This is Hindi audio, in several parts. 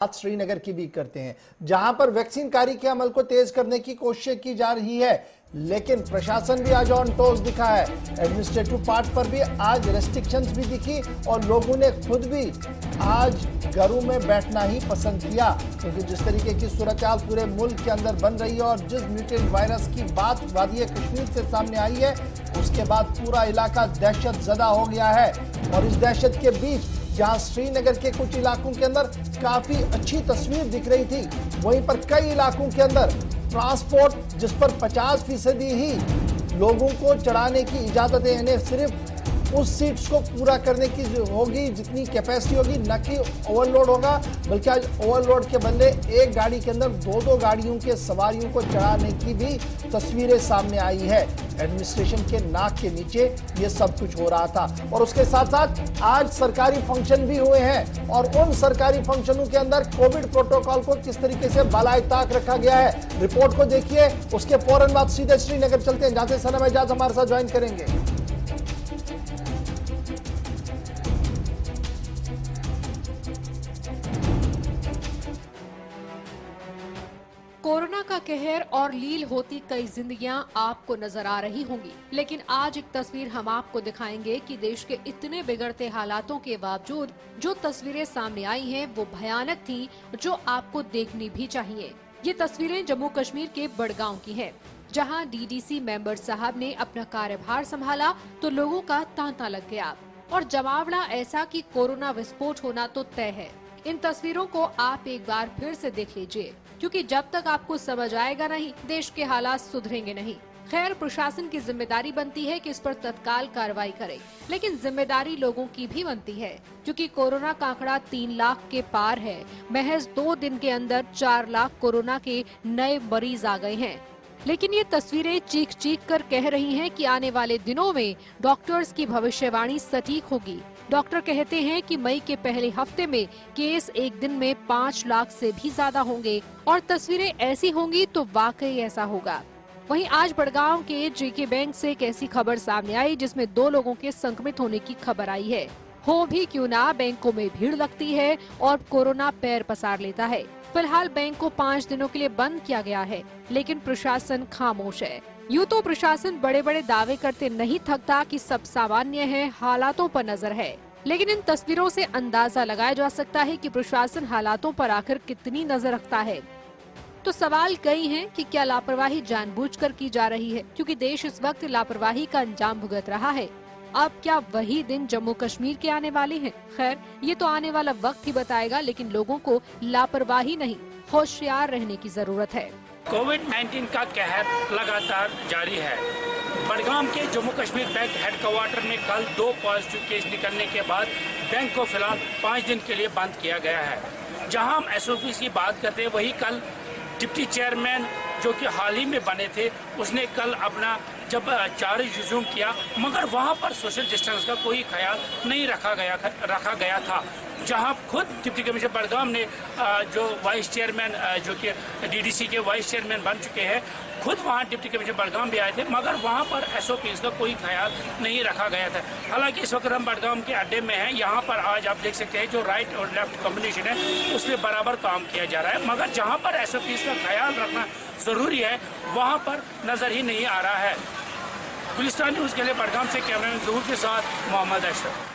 बात श्रीनगर की भी करते हैं, जहां पर वैक्सीन कारी के अमल को तेज करने की कोशिश की जा रही है, लेकिन प्रशासन भी आज ऑन टोस दिखा है। एडमिनिस्ट्रेटिव पार्ट पर भी आज रेस्ट्रिक्शंस भी दिखी और लोगों ने खुद भी आज घरों में बैठना ही पसंद किया, क्योंकि जिस तरीके की सूरत हाल पूरे मुल्क के अंदर बन रही है और जिस म्यूटेंट वायरस की बात वादी कश्मीर से सामने आई है, उसके बाद पूरा इलाका दहशत ज़दा हो गया है। और इस दहशत के बीच जहां श्रीनगर के कुछ इलाकों के अंदर काफी अच्छी तस्वीर दिख रही थी, वहीं पर कई इलाकों के अंदर ट्रांसपोर्ट जिस पर 50% ही लोगों को चढ़ाने की इजाजत है, यानी सिर्फ उस सीट्स को पूरा करने की होगी जितनी कैपेसिटी होगी, न कि ओवरलोड होगा, बल्कि आज ओवरलोड के बदले एक गाड़ी के अंदर दो गाड़ियों के सवारियों को चढ़ाने की भी तस्वीरें सामने आई है। एडमिनिस्ट्रेशन के नाक के नीचे ये सब कुछ हो रहा था। और उसके साथ साथ आज सरकारी फंक्शन भी हुए हैं और उन सरकारी फंक्शनों के अंदर कोविड प्रोटोकॉल को किस तरीके से बालाए ताक रखा गया है, रिपोर्ट को देखिए। उसके फौरन बाद सीधे श्रीनगर चलते हैं, जहां से सनम एजाज हमारे साथ ज्वाइन करेंगे। कोरोना का कहर और लील होती कई जिंदगियां आपको नजर आ रही होंगी, लेकिन आज एक तस्वीर हम आपको दिखाएंगे कि देश के इतने बिगड़ते हालातों के बावजूद जो तस्वीरें सामने आई हैं वो भयानक थी, जो आपको देखनी भी चाहिए। ये तस्वीरें जम्मू कश्मीर के बड़गांव की हैं, जहां डीडीसी मेंबर साहब ने अपना कार्यभार संभाला तो लोगों का तांता लग गया और जमावड़ा ऐसा कि कोरोना विस्फोट होना तो तय है। इन तस्वीरों को आप एक बार फिर से देख लीजिए, क्योंकि जब तक आपको समझ आएगा नहीं, देश के हालात सुधरेंगे नहीं। खैर, प्रशासन की जिम्मेदारी बनती है कि इस पर तत्काल कार्रवाई करे, लेकिन जिम्मेदारी लोगों की भी बनती है, क्योंकि कोरोना का आंकड़ा 3 लाख के पार है। महज 2 दिन के अंदर 4 लाख कोरोना के नए मरीज आ गए हैं। लेकिन ये तस्वीरें चीख चीख कर कह रही हैं कि आने वाले दिनों में डॉक्टर्स की भविष्यवाणी सटीक होगी। डॉक्टर कहते हैं कि मई के पहले हफ्ते में केस एक दिन में 5 लाख से भी ज्यादा होंगे और तस्वीरें ऐसी होंगी तो वाकई ऐसा होगा। वहीं आज बड़गांव के जेके बैंक से एक ऐसी खबर सामने आई जिसमें 2 लोगों के संक्रमित होने की खबर आई है। हो भी क्यों ना, बैंकों में भीड़ लगती है और कोरोना पैर पसार लेता है। फिलहाल बैंक को 5 दिनों के लिए बंद किया गया है, लेकिन प्रशासन खामोश है। यूँ तो प्रशासन बड़े बड़े दावे करते नहीं थकता कि सब सामान्य है, हालातों पर नजर है, लेकिन इन तस्वीरों से अंदाजा लगाया जा सकता है कि प्रशासन हालातों पर आखिर कितनी नजर रखता है। तो सवाल कई हैं कि क्या लापरवाही जानबूझकर की जा रही है, क्योंकि देश इस वक्त लापरवाही का अंजाम भुगत रहा है। अब क्या वही दिन जम्मू कश्मीर के आने वाले हैं? खैर, ये तो आने वाला वक्त ही बताएगा, लेकिन लोगों को लापरवाही नहीं, होशियार रहने की जरूरत है। कोविड-19 का कहर लगातार जारी है। बड़गाम के जम्मू कश्मीर बैंक हेडक्वार्टर में कल 2 पॉजिटिव केस निकलने के बाद बैंक को फिलहाल 5 दिन के लिए बंद किया गया है। जहां हम एसओपी की बात करते हैं, वही कल डिप्टी चेयरमैन जो कि हाल ही में बने थे, उसने कल अपना जब चार्ज रिज्यूम किया, मगर वहां पर सोशल डिस्टेंस का कोई ख्याल नहीं रखा गया था। जहां खुद डिप्टी कमिश्नर बड़गाम ने जो वाइस चेयरमैन जो कि डीडीसी के वाइस चेयरमैन बन चुके हैं, खुद वहां डिप्टी कमिश्नर बड़गाम भी आए थे, मगर वहां पर एसओपीज का कोई ख्याल नहीं रखा गया था। हालांकि इस वक्त हम बड़गाम के अड्डे में हैं, यहाँ पर आज आप देख सकते हैं जो राइट और लेफ्ट कॉम्बिनेशन है उसमें बराबर काम किया जा रहा है, मगर जहाँ पर एसओपीज का ख्याल रखना जरूरी है वहाँ पर नजर ही नहीं आ रहा है। गुलिस्तान न्यूज के लिए बड़गाम से कैमरामैन ज़हूर के साथ मोहम्मद अशरफ।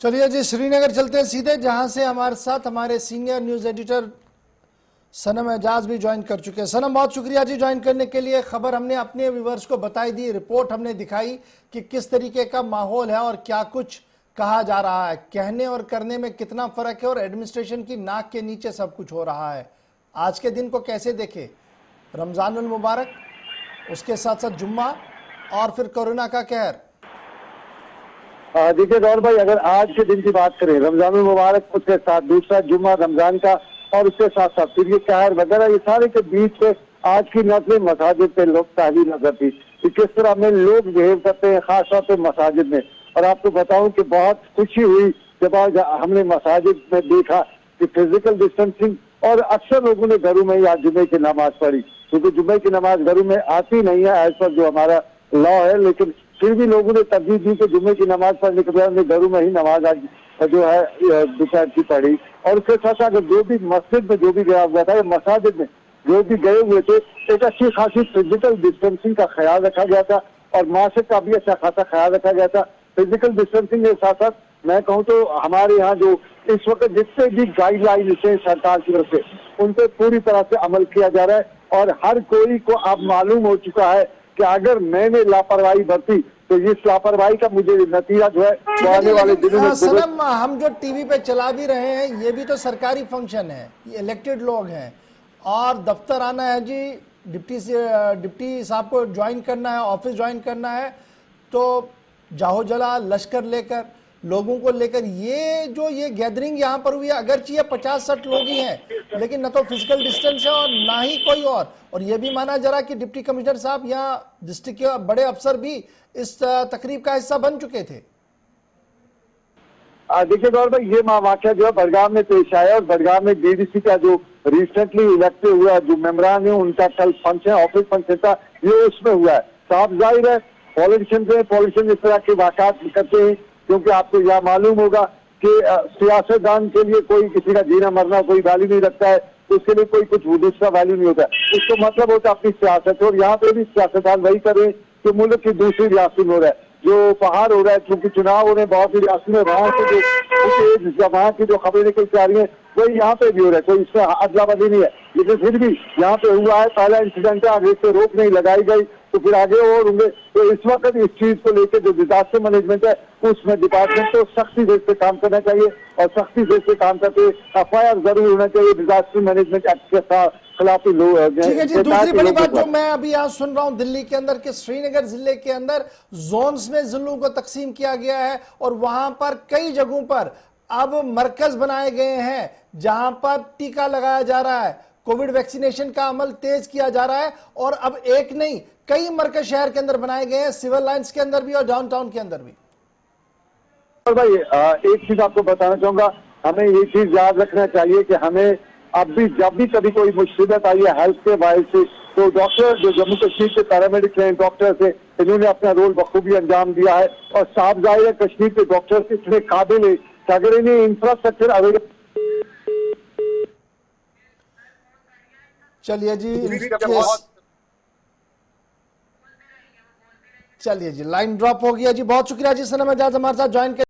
चलिए जी, श्रीनगर चलते हैं सीधे, जहां से हमारे साथ हमारे सीनियर न्यूज एडिटर सनम एजाज भी ज्वाइन कर चुके हैं। सनम, बहुत शुक्रिया जी ज्वाइन करने के लिए। खबर हमने अपने व्यूअर्स को बताई दी, रिपोर्ट हमने दिखाई कि किस तरीके का माहौल है और क्या कुछ कहा जा रहा है, कहने और करने में कितना फर्क है और एडमिनिस्ट्रेशन की नाक के नीचे सब कुछ हो रहा है। आज के दिन को कैसे देखे? रमजानुल मुबारक, उसके साथ साथ जुम्मा और फिर कोरोना का कहर। देखिए गौर भाई, अगर आज के दिन की बात करें, रमजानुल मुबारक, उसके साथ दूसरा जुम्मा रमजान का और उसके साथ साथ फिर ये कहर वगैरह, ये सारे के बीच में आज की नस्ल मसाजिद पे लोग ताली नजर थी कि किस तरह में लोग बिहेव करते हैं, खासतौर पे मसाजिद में। और आपको बताऊं कि बहुत खुशी हुई जब आज हमने मसाजिद में देखा कि फिजिकल डिस्टेंसिंग, और अक्सर लोगों ने घरों में ही आज जुम्मे की नमाज पढ़ी, क्योंकि जुम्मे की नमाज घरों में आती नहीं है एज पर जो हमारा लॉ है, लेकिन फिर भी लोगों ने तरजीह दी कि जुम्मे की नमाज पढ़ने के बाद घरों में ही नमाज आज जो है दोपहर की पड़ी। और उसके साथ अगर जो भी मस्जिद में जो भी गया हुआ था या मसाजिद में जो भी गए हुए थे, एक अच्छी खासी फिजिकल डिस्टेंसिंग का ख्याल रखा गया था और मास्क का भी अच्छा खासा ख्याल रखा गया था। फिजिकल डिस्टेंसिंग के साथ साथ मैं कहूँ तो हमारे यहाँ जो इस वक्त जितने भी गाइडलाइन है सरकार की तरफ से, उन पर पूरी तरह से अमल किया जा रहा है। और हर कोई को अब मालूम हो चुका है कि अगर मैंने लापरवाही बरती तो इस लापरवाही का मुझे नतीजा जो है वो आने वाले दिनों में। सनम, हम जो टीवी पे चला भी रहे हैं, ये भी तो सरकारी फंक्शन है, ये इलेक्टेड लोग हैं और दफ्तर आना है जी, डिप्टी साहब को ज्वाइन करना है, ऑफिस ज्वाइन करना है, तो जाहो जला लश्कर लेकर, लोगों को लेकर ये गैदरिंग यहाँ पर हुई है, अगरचे ये 50-60 लोग ही हैं, लेकिन न तो फिजिकल डिस्टेंस है और ना ही कोई और ये भी माना जा रहा कि डिप्टी कमिश्नर साहब यहाँ डिस्ट्रिक्ट के बड़े अफसर भी इस तकरीब का हिस्सा बन चुके थे। देखिए गौरव भाई, ये वाकया जो है बड़गाम में पेश आया और बड़गाम में डीडीसी का जो रिसेंटली इलेक्ट हुआ जो मेंबरान है उनका कल फंक्शन, ऑफिस फंक्शन था, ये उसमें हुआ है। साफ जाहिर है पॉलिटिशियन इस तरह के वाकयात करते हैं क्योंकि आपको यह मालूम होगा कि सियासतदान के लिए कोई किसी का जीना मरना कोई वैल्यू नहीं रखता है, उसके लिए कोई कुछ दूसरा वैल्यू नहीं होता है, उसको मतलब होता है अपनी सियासत। और यहाँ पे भी सियासतदान वही कर रहे हैं कि मुल्क की दूसरी रियासत में हो रहा है, जो बाहर हो रहा है, क्योंकि चुनाव हो रहे हैं बहुत सी रियासत में, वहाँ की जो खबरें निकल के आ रही है वही यहाँ पे भी हो रहा है, कोई इसमें अदला-बदली नहीं है। लेकिन फिर भी यहाँ पे हुआ है, पहला इंसिडेंट है, आगे से रोक नहीं लगाई गई तो फिर आगे और होंगे। तो इस वक्त इस चीज को लेकर जो डिजास्टर मैनेजमेंट है उसमें डिपार्टमेंट को सख्ती से काम करना चाहिए और सख्ती से काम करते FIR जरूर होना चाहिए डिजास्टर मैनेजमेंट एक्ट के खिलाफ लोग। ठीक है जी, दूसरी बड़ी बात जो मैं अभी यहाँ सुन रहा हूँ दिल्ली के अंदर के श्रीनगर जिले के अंदर जोन्स में जिलों को तकसीम किया गया है और वहां पर कई जगहों पर अब मरकज बनाए गए हैं जहां पर टीका लगाया जा रहा है, कोविड वैक्सीनेशन का अमल तेज किया जा रहा है और अब एक नहीं कई मरकज शहर के अंदर बनाए गए हैं, सिविल लाइंस के अंदर भी और डाउनटाउन के अंदर भी। और भाई एक चीज आपको बताना चाहूंगा, हमें ये चीज याद रखना चाहिए कि हमें अब भी जब भी कभी कोई मुसीबत आई है हेल्थ के वाइज से, तो डॉक्टर जो जम्मू कश्मीर के पैरामेडिक ट्रेन डॉक्टर थे, इन्होंने अपना रोल बखूबी अंजाम दिया है और साफ जाहिर है कश्मीर के डॉक्टर इतने काबिल है कि अगर इन्हें इंफ्रास्ट्रक्चर अवेलेबल। चलिए जी, लाइन ड्रॉप हो गया जी, बहुत शुक्रिया जी सनम एजाज हमारे साथ ज्वाइन